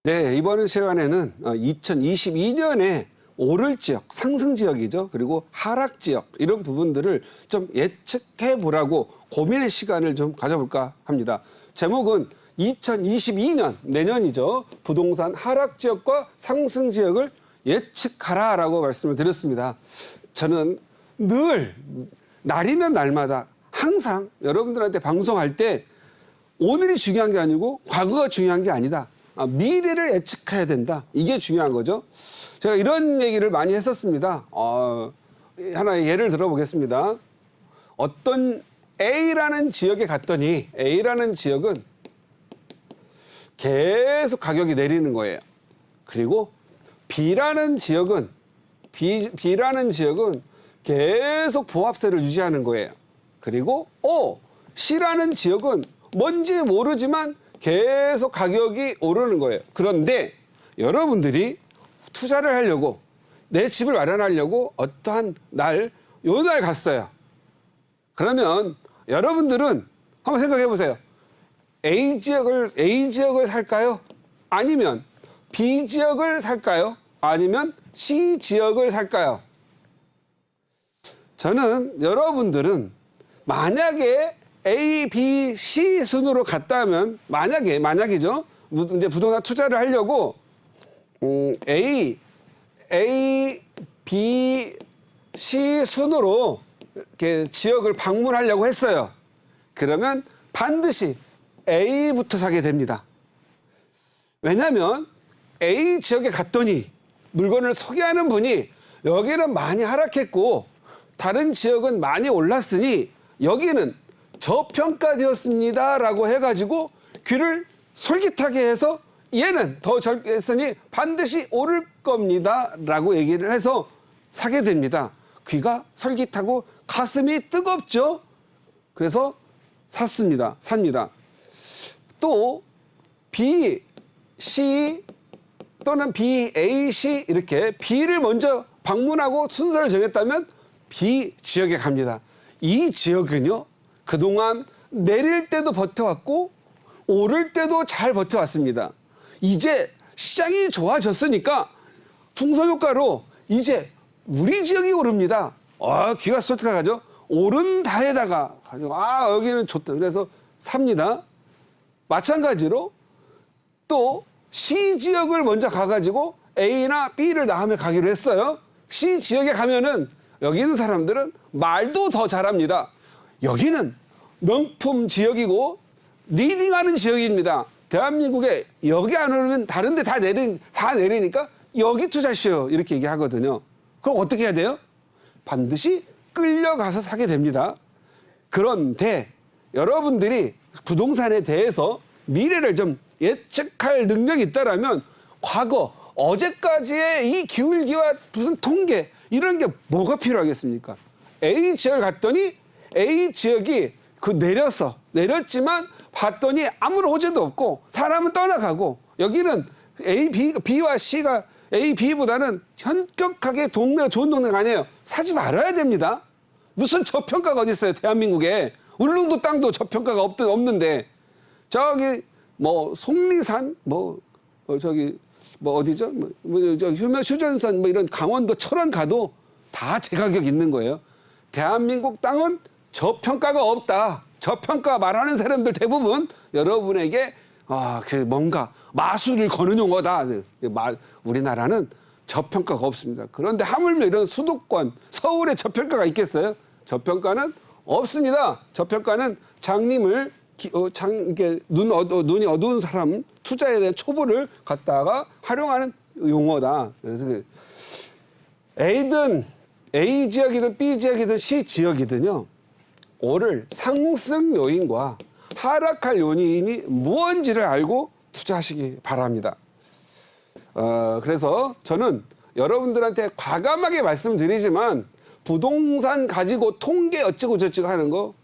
네, 이번 시간에는 2022년에 오를 지역, 상승 지역이죠. 그리고 하락 지역 이런 부분들을 좀 예측해 보라고 고민의 시간을 좀 가져볼까 합니다. 제목은 2022년, 내년이죠. 부동산 하락 지역과 상승 지역을 예측하라라고 말씀을 드렸습니다. 저는 늘 날이면 날마다 항상 여러분들한테 방송할 때 오늘이 중요한 게 아니고 과거가 중요한 게 아니다. 미래를 예측해야 된다. 이게 중요한 거죠. 제가 이런 얘기를 많이 했었습니다. 하나의 예를 들어보겠습니다. 어떤 A라는 지역에 갔더니 A라는 지역은 계속 가격이 내리는 거예요. 그리고 B라는 지역은 계속 보합세를 유지하는 거예요. 그리고 C라는 지역은 뭔지 모르지만 계속 가격이 오르는 거예요. 그런데 여러분들이 투자를 하려고 내 집을 마련하려고 어떠한 요 날 갔어요. 그러면 여러분들은 한번 생각해 보세요. A 지역을 살까요? 아니면 B 지역을 살까요? 아니면 C 지역을 살까요? 저는 여러분들은 만약에 A, B, C 순으로 갔다면 만약이죠. 이제 부동산 투자를 하려고 A, B, C 순으로 이렇게 지역을 방문하려고 했어요. 그러면 반드시 A부터 사게 됩니다. 왜냐하면 A 지역에 갔더니 물건을 소개하는 분이 여기는 많이 하락했고 다른 지역은 많이 올랐으니 여기는 저평가되었습니다라고 해가지고 귀를 솔깃하게 해서 얘는 더 저했으니 반드시 오를 겁니다라고 얘기를 해서 사게 됩니다. 귀가 솔깃하고 가슴이 뜨겁죠. 그래서 삽니다. 또 B, C 또는 B, A, C 이렇게 B를 먼저 방문하고 순서를 정했다면 B 지역에 갑니다. 이 지역은요. 그동안 내릴 때도 버텨왔고 오를 때도 잘 버텨왔습니다. 이제 시장이 좋아졌으니까 풍선효과로 이제 우리 지역이 오릅니다. 귀가 솔직하죠. 오른 다에다가 여기는 좋다. 그래서 삽니다. 마찬가지로 또 C 지역을 먼저 가가지고 A나 B를 다음에 가기로 했어요. C 지역에 가면은 여기 있는 사람들은 말도 더 잘합니다. 여기는 명품 지역이고 리딩하는 지역입니다. 대한민국에 여기 안 오르면 다른 데 다 내리니까 여기 투자하시오. 이렇게 얘기하거든요. 그럼 어떻게 해야 돼요? 반드시 끌려가서 사게 됩니다. 그런데 여러분들이 부동산에 대해서 미래를 좀 예측할 능력이 있다라면 과거 어제까지의 이 기울기와 무슨 통계 이런 게 뭐가 필요하겠습니까? A 지역을 갔더니 A 지역이 내렸지만 봤더니 아무런 호재도 없고 사람은 떠나가고 여기는 B와 C가 A, B보다는 현격하게 좋은 동네가 아니에요. 사지 말아야 됩니다. 무슨 저평가가 어디 있어요, 대한민국에. 울릉도 땅도 저평가가 없는데 저기 속리산 어디죠? 휴전선 이런 강원도 철원 가도 다 제 가격 있는 거예요. 대한민국 땅은 저평가가 없다. 저평가 말하는 사람들 대부분 여러분에게 뭔가 마술을 거는 용어다. 우리나라는 저평가가 없습니다. 그런데 하물며 이런 수도권, 서울에 저평가가 있겠어요? 저평가는 없습니다. 저평가는 장님을 눈이 어두운 사람 투자에 대한 초보를 갖다가 활용하는 용어다. 그래서 A 지역이든 B 지역이든 C 지역이든요. 오를 상승 요인과 하락할 요인이 무언지를 알고 투자하시기 바랍니다. 그래서 저는 여러분들한테 과감하게 말씀드리지만 부동산 가지고 통계 어쩌고 저쩌고 하는 거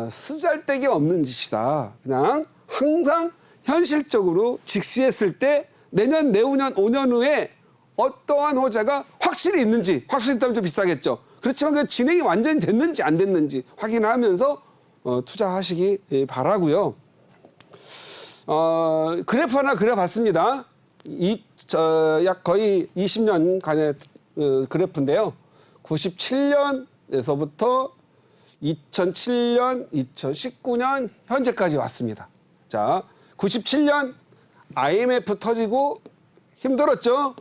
쓰잘데기 없는 짓이다. 그냥 항상 현실적으로 직시했을 때 내년, 내후년, 5년 후에 어떠한 호재가 확실히 있는지, 확실히 있다면 좀 비싸겠죠. 그렇지만 그 진행이 완전히 됐는지 안 됐는지 확인하면서 투자하시기 바라고요. 그래프 하나 그려봤습니다. 약 거의 20년간의 그래프인데요. 97년에서부터 2007년, 2019년 현재까지 왔습니다. 자, 97년 IMF 터지고 힘들었죠.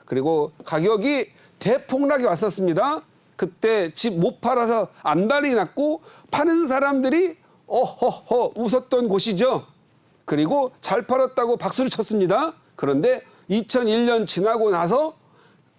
그리고 가격이 대폭락이 왔었습니다. 그때 집 못 팔아서 안달이 났고 파는 사람들이 어허허 웃었던 곳이죠. 그리고 잘 팔았다고 박수를 쳤습니다. 그런데 2001년 지나고 나서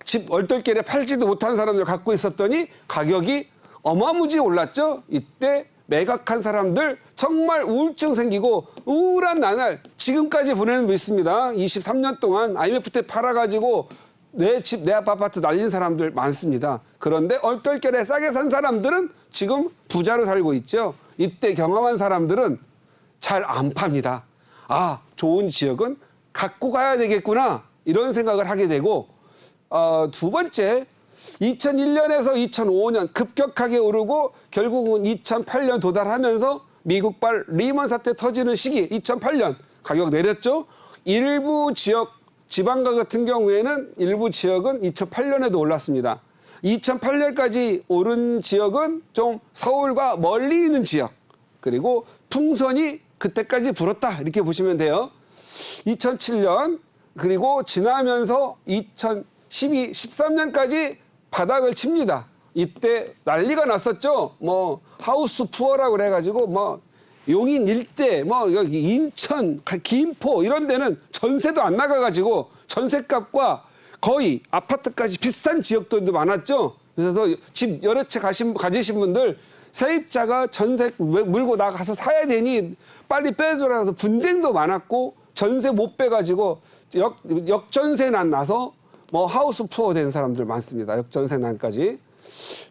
집 얼떨결에 팔지도 못한 사람들 갖고 있었더니 가격이 어마무지 올랐죠. 이때 매각한 사람들 정말 우울증 생기고 우울한 나날 지금까지 보내는 분 있습니다. 23년 동안 IMF 때 팔아가지고 내 집, 내 아파트 날린 사람들 많습니다. 그런데 얼떨결에 싸게 산 사람들은 지금 부자로 살고 있죠. 이때 경험한 사람들은 잘 안 팝니다. 아, 좋은 지역은 갖고 가야 되겠구나 이런 생각을 하게 되고 두 번째 2001년에서 2005년 급격하게 오르고 결국은 2008년 도달하면서 미국발 리먼 사태 터지는 시기 2008년 가격 내렸죠. 일부 지역 지방가 같은 경우에는 일부 지역은 2008년에도 올랐습니다. 2008년까지 오른 지역은 좀 서울과 멀리 있는 지역 그리고 풍선이 그때까지 불었다 이렇게 보시면 돼요. 2007년 그리고 지나면서 2012, 13년까지 바닥을 칩니다. 이때 난리가 났었죠. 뭐 하우스 푸어라고 그래가지고 뭐 용인 일대, 뭐 여기 인천, 김포 이런 데는 전세도 안 나가가지고 전세값과 거의 아파트까지 비싼 지역들도 많았죠. 그래서 집 여러 채 가지신 분들 세입자가 전세 물고 나가서 사야 되니 빨리 빼줘라 해서 분쟁도 많았고 전세 못 빼가지고 역전세 난 나서 뭐 하우스 푸어 된 사람들 많습니다. 역전세 난까지.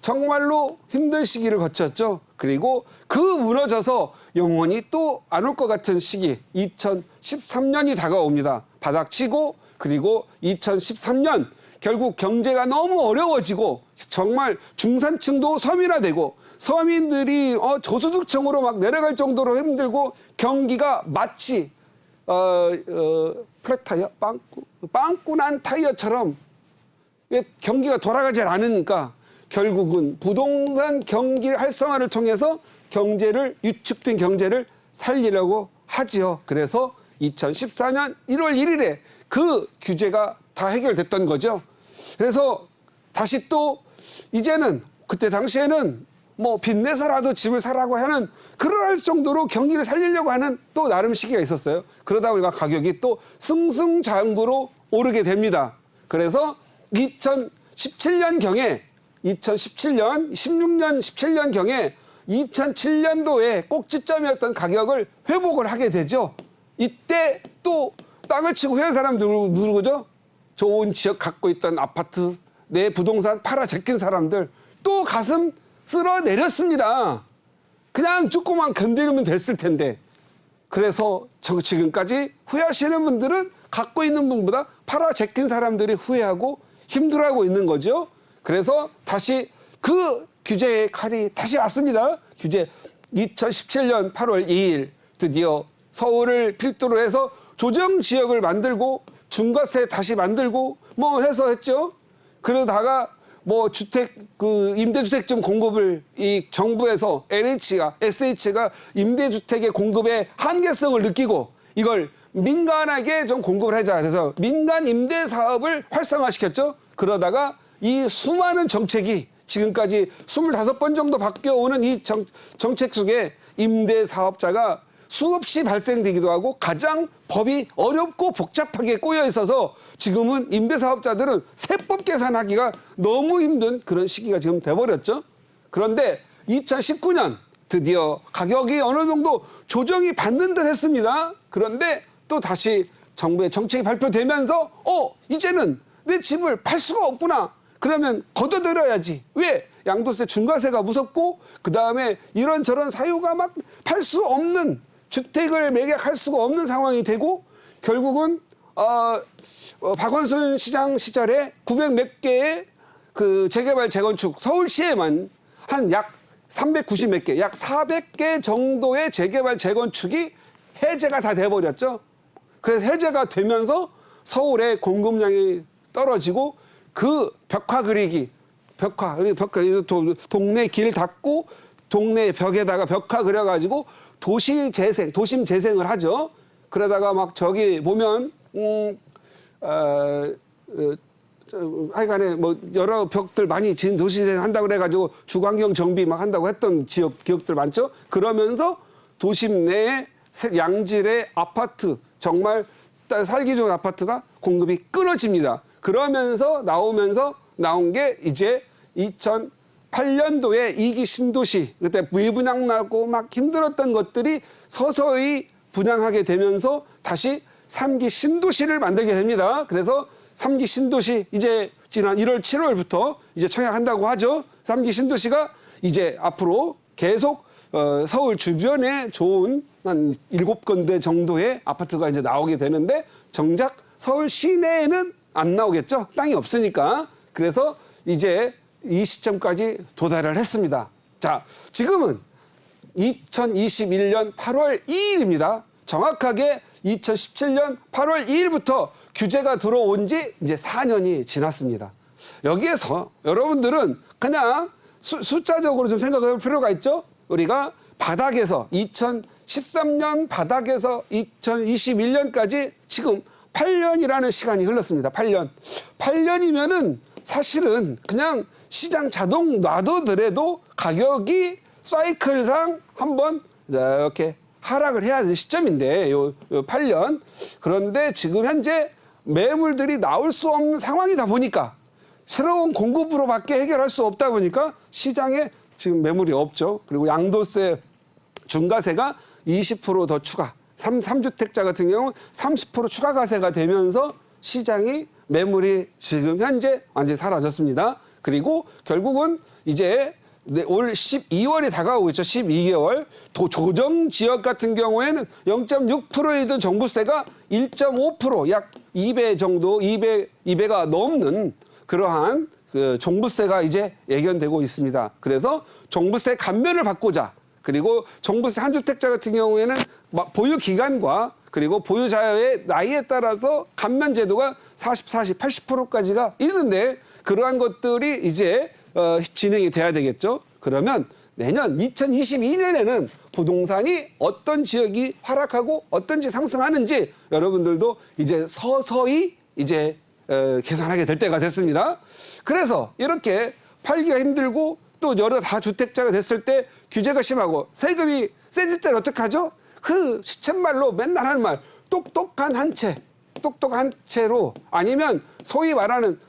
정말로 힘든 시기를 거쳤죠. 그리고 그 무너져서 영원히 또 안 올 것 같은 시기 2013년이 다가옵니다. 바닥치고 그리고 2013년 결국 경제가 너무 어려워지고 정말 중산층도 서민화되고 서민들이 저소득층으로 막 내려갈 정도로 힘들고 경기가 마치 플랫타이어 빵꾸 난 타이어처럼 경기가 돌아가지 않으니까 결국은 부동산 경기 활성화를 통해서 경제를 유축된 경제를 살리려고 하지요. 그래서 2014년 1월 1일에 그 규제가 다 해결됐던 거죠. 그래서 다시 또 이제는 그때 당시에는 뭐 빚내서라도 집을 사라고 하는 그럴 정도로 경기를 살리려고 하는 또 나름 시기가 있었어요. 그러다 보니까 가격이 또 승승장구로 오르게 됩니다. 그래서 2017년경에 2017년, 16년, 17년경에 2007년도에 꼭지점이었던 가격을 회복을 하게 되죠. 이때 또 땅을 치고 회한 사람 누구죠? 좋은 지역 갖고 있던 아파트, 내 부동산 팔아 제낀 사람들 또 가슴 쓸어 내렸습니다. 그냥 조금만 건드리면 됐을 텐데. 그래서 지금까지 후회하시는 분들은 갖고 있는 분보다 팔아 제낀 사람들이 후회하고 힘들어하고 있는 거죠. 그래서 다시 그 규제의 칼이 다시 왔습니다. 규제 2017년 8월 2일 드디어 서울을 필두로 해서 조정 지역을 만들고 중과세 다시 만들고 뭐 해서 했죠. 그러다가 뭐 주택 그 임대주택 공급을 이 정부에서 SH가 임대주택의 공급의 한계성을 느끼고 이걸 민간에게 좀 공급을 하자. 그래서 민간 임대 사업을 활성화시켰죠. 그러다가 이 수많은 정책이 지금까지 25번 정도 바뀌어오는 이 정책 속에 임대 사업자가 수없이 발생되기도 하고 가장 법이 어렵고 복잡하게 꼬여 있어서 지금은 임대사업자들은 세법 계산하기가 너무 힘든 그런 시기가 지금 돼버렸죠. 그런데 2019년 드디어 가격이 어느 정도 조정이 받는 듯 했습니다. 그런데 또 다시 정부의 정책이 발표되면서 이제는 내 집을 팔 수가 없구나. 그러면 걷어들여야지. 왜? 양도세 중과세가 무섭고 그다음에 이런저런 사유가 막 팔 수 없는 주택을 매각할 수가 없는 상황이 되고 결국은 박원순 시장 시절에 900 몇 개의 그 재개발 재건축 서울시에만 한 약 390 몇 개, 약 400개 정도의 재개발 재건축이 해제가 다 돼버렸죠. 그래서 해제가 되면서 서울의 공급량이 떨어지고 그 벽화 그리기, 동네 길 닦고 동네 벽에다가 벽화 그려가지고 도심 재생을 하죠. 그러다가 막 저기 보면 하여간에 뭐 여러 벽들 많이 지은 도시재생 한다고 그래가지고 주광경 정비 막 한다고 했던 기억들 많죠. 그러면서 도심 내에 양질의 아파트, 정말 살기 좋은 아파트가 공급이 끊어집니다. 그러면서 나온 게 이제 2008년도에 2기 신도시, 그때 미분양 나고 막 힘들었던 것들이 서서히 분양하게 되면서 다시 3기 신도시를 만들게 됩니다. 그래서 3기 신도시 이제 지난 1월, 7월부터 이제 청약한다고 하죠. 3기 신도시가 이제 앞으로 계속 서울 주변에 좋은 한 7군데 정도의 아파트가 이제 나오게 되는데 정작 서울 시내에는 안 나오겠죠. 땅이 없으니까. 그래서 이제 이 시점까지 도달을 했습니다. 자, 지금은 2021년 8월 2일입니다. 정확하게 2017년 8월 2일부터 규제가 들어온 지 이제 4년이 지났습니다. 여기에서 여러분들은 그냥 숫자적으로 좀 생각할 필요가 있죠. 우리가 바닥에서 2013년 바닥에서 2021년까지 지금 8년이라는 시간이 흘렀습니다. 8년. 8년이면은 사실은 그냥 시장 자동 놔두더라도 가격이 사이클상 한번 이렇게 하락을 해야 될 시점인데 요 8년. 그런데 지금 현재 매물들이 나올 수 없는 상황이다 보니까 새로운 공급으로밖에 해결할 수 없다 보니까 시장에 지금 매물이 없죠. 그리고 양도세, 중과세가 20% 더 추가. 3주택자 같은 경우는 30% 추가 과세가 되면서 시장이 매물이 지금 현재 완전히 사라졌습니다. 그리고 결국은 이제 올 12월이 다가오고 있죠. 12개월. 조정 지역 같은 경우에는 0.6%이던 종부세가 1.5% 약 2배 정도, 2배가 넘는 그러한 그 종부세가 이제 예견되고 있습니다. 그래서 종부세 감면을 받고자, 그리고 종부세 한 주택자 같은 경우에는 보유 기간과 그리고 보유자의 나이에 따라서 감면 제도가 40, 80%까지가 있는데 그러한 것들이 이제 진행이 돼야 되겠죠. 그러면 내년 2022년에는 부동산이 어떤 지역이 하락하고 어떤지 상승하는지 여러분들도 이제 서서히 이제 계산하게 될 때가 됐습니다. 그래서 이렇게 팔기가 힘들고 또 여러 다주택자가 됐을 때 규제가 심하고 세금이 세질 때는 어떡하죠? 그 시쳇말로 맨날 하는 말, 똑똑한 한 채로 아니면 소위 말하는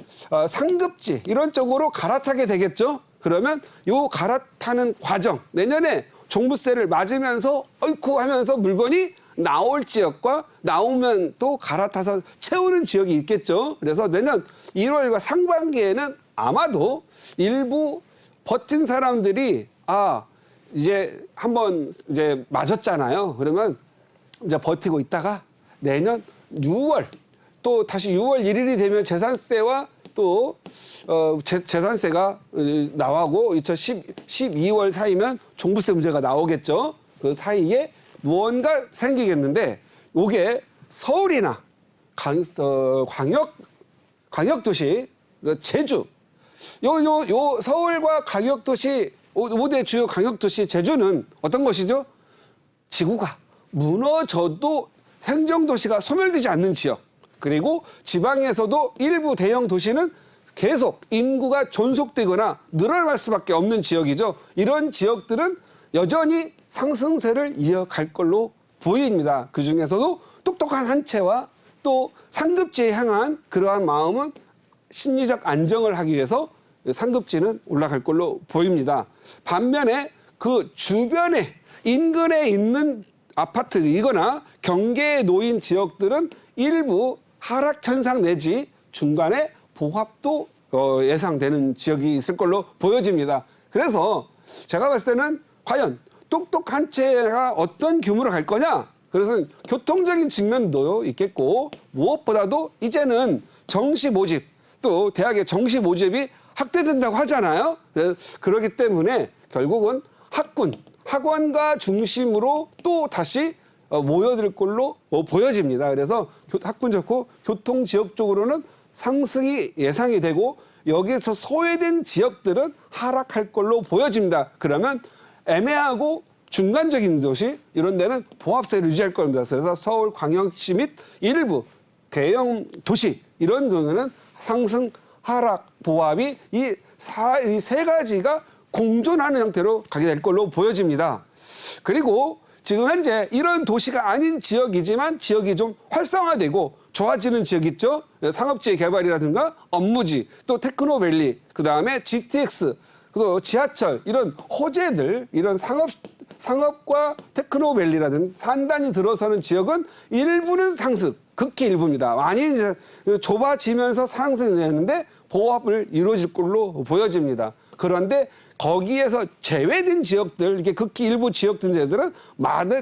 상급지 이런 쪽으로 갈아타게 되겠죠. 그러면 요 갈아타는 과정, 내년에 종부세를 맞으면서 어이쿠 하면서 물건이 나올 지역과 나오면 또 갈아타서 채우는 지역이 있겠죠. 그래서 내년 1월과 상반기에는 아마도 일부 버틴 사람들이 이제 한번 이제 맞았잖아요. 그러면 이제 버티고 있다가 내년 6월 또 다시 6월 1일이 되면 재산세와 또 재산세가 나오고 2012월 사이면 종부세 문제가 나오겠죠. 그 사이에 무언가 생기겠는데 이게 서울이나 광역도시, 제주 요 서울과 광역도시 5대 주요 광역도시 제주는 어떤 것이죠? 지구가 무너져도 행정도시가 소멸되지 않는 지역, 그리고 지방에서도 일부 대형 도시는 계속 인구가 존속되거나 늘어날 수밖에 없는 지역이죠. 이런 지역들은 여전히 상승세를 이어갈 걸로 보입니다. 그중에서도 똑똑한 한 채와 또 상급지에 향한 그러한 마음은 심리적 안정을 하기 위해서 상급지는 올라갈 걸로 보입니다. 반면에 그 주변에 인근에 있는 아파트이거나 경계에 놓인 지역들은 일부 하락 현상 내지 중간에 보합도 예상되는 지역이 있을 걸로 보여집니다. 그래서 제가 봤을 때는 과연 똑똑한 채가 어떤 규모로 갈 거냐? 그래서 교통적인 측면도 있겠고 무엇보다도 이제는 정시 모집 또 대학의 정시 모집이 확대된다고 하잖아요. 그렇기 때문에 결국은 학군과 중심으로 또 다시 모여들 걸로 보여집니다. 그래서 학군 좋고 교통 지역 쪽으로는 상승이 예상이 되고 여기에서 소외된 지역들은 하락할 걸로 보여집니다. 그러면 애매하고 중간적인 도시 이런 데는 보합세를 유지할 겁니다. 그래서 서울 광역시 및 일부 대형 도시 이런 경우는 상승, 하락, 보합이 이 세 가지가 공존하는 형태로 가게 될 걸로 보여집니다. 그리고 지금 현재 이런 도시가 아닌 지역이지만 지역이 좀 활성화되고 좋아지는 지역 있죠. 상업지의 개발이라든가 업무지, 또 테크노밸리, 그다음에 GTX, 또 지하철 이런 호재들, 이런 상업과 테크노밸리라든 산단이 들어서는 지역은 일부는 상승, 극히 일부입니다. 많이 이제 좁아지면서 상승이 되는데 보합을 이루어질 걸로 보여집니다. 그런데 거기에서 제외된 지역들, 이렇게 극히 일부 지역들은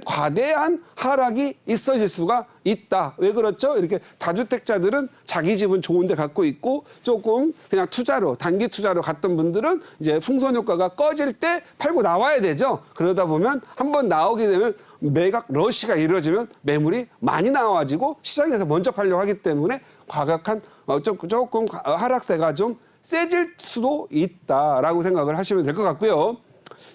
과대한 하락이 있어질 수가 있다. 왜 그렇죠? 이렇게 다주택자들은 자기 집은 좋은 데 갖고 있고 조금 그냥 투자로, 단기 투자로 갔던 분들은 이제 풍선 효과가 꺼질 때 팔고 나와야 되죠. 그러다 보면 한번 나오게 되면 매각 러시가 이루어지면 매물이 많이 나와지고 시장에서 먼저 팔려고 하기 때문에 과격한 조금 하락세가 좀 세질 수도 있다라고 생각을 하시면 될 것 같고요.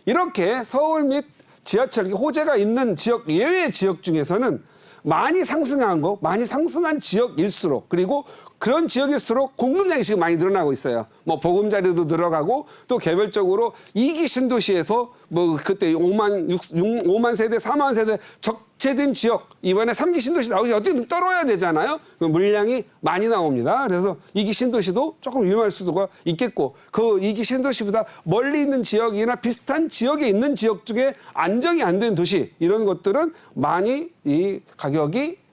이렇게 서울 및 지하철 호재가 있는 지역 예외 지역 중에서는 많이 상승한 지역일수록, 그리고 그런 지역일수록 공급량이 지금 많이 늘어나고 있어요. 뭐 보금자리도 늘어가고 또 개별적으로 2기 신도시에서 뭐 그때 5만 세대, 4만 세대 적재된 지역 이번에 3기 신도시 나오기 어떻게든 떨어야 되잖아요. 물량이 많이 나옵니다. 그래서 2기 신도시도 조금 위험할 수도 있겠고, 그 2기 신도시보다 멀리 있는 지역이나 비슷한 지역에 있는 지역 중에 안정이 안 된 도시 이런 것들은 많이 이 가격이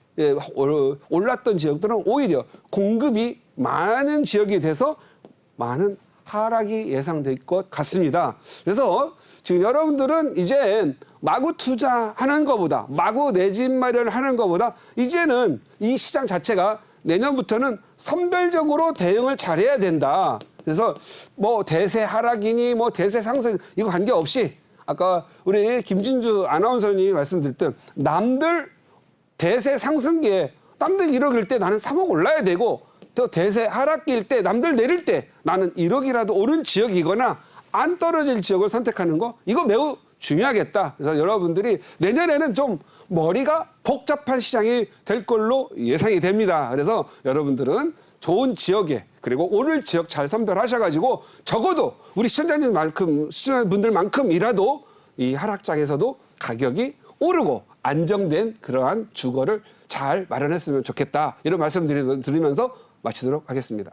올랐던 지역들은 오히려 공급이 많은 지역이 돼서 많은 하락이 예상될 것 같습니다. 그래서 지금 여러분들은 이제 마구 투자하는 것보다, 마구 내 집 마련하는 것보다 이제는 이 시장 자체가 내년부터는 선별적으로 대응을 잘해야 된다. 그래서 뭐 대세 하락이니 뭐 대세 상승 이거 관계없이 아까 우리 김진주 아나운서님이 말씀드렸던 남들 대세 상승기에 남들 1억일 때 나는 3억 올라야 되고, 또 대세 하락기일 때 남들 내릴 때 나는 1억이라도 오른 지역이거나 안 떨어질 지역을 선택하는 거 이거 매우 중요하겠다. 그래서 여러분들이 내년에는 좀 머리가 복잡한 시장이 될 걸로 예상이 됩니다. 그래서 여러분들은 좋은 지역에 그리고 오를 지역 잘 선별하셔가지고 적어도 우리 시청자분들만큼이라도 이 하락장에서도 가격이 오르고 안정된 그러한 주거를 잘 마련했으면 좋겠다. 이런 말씀 드리면서 마치도록 하겠습니다.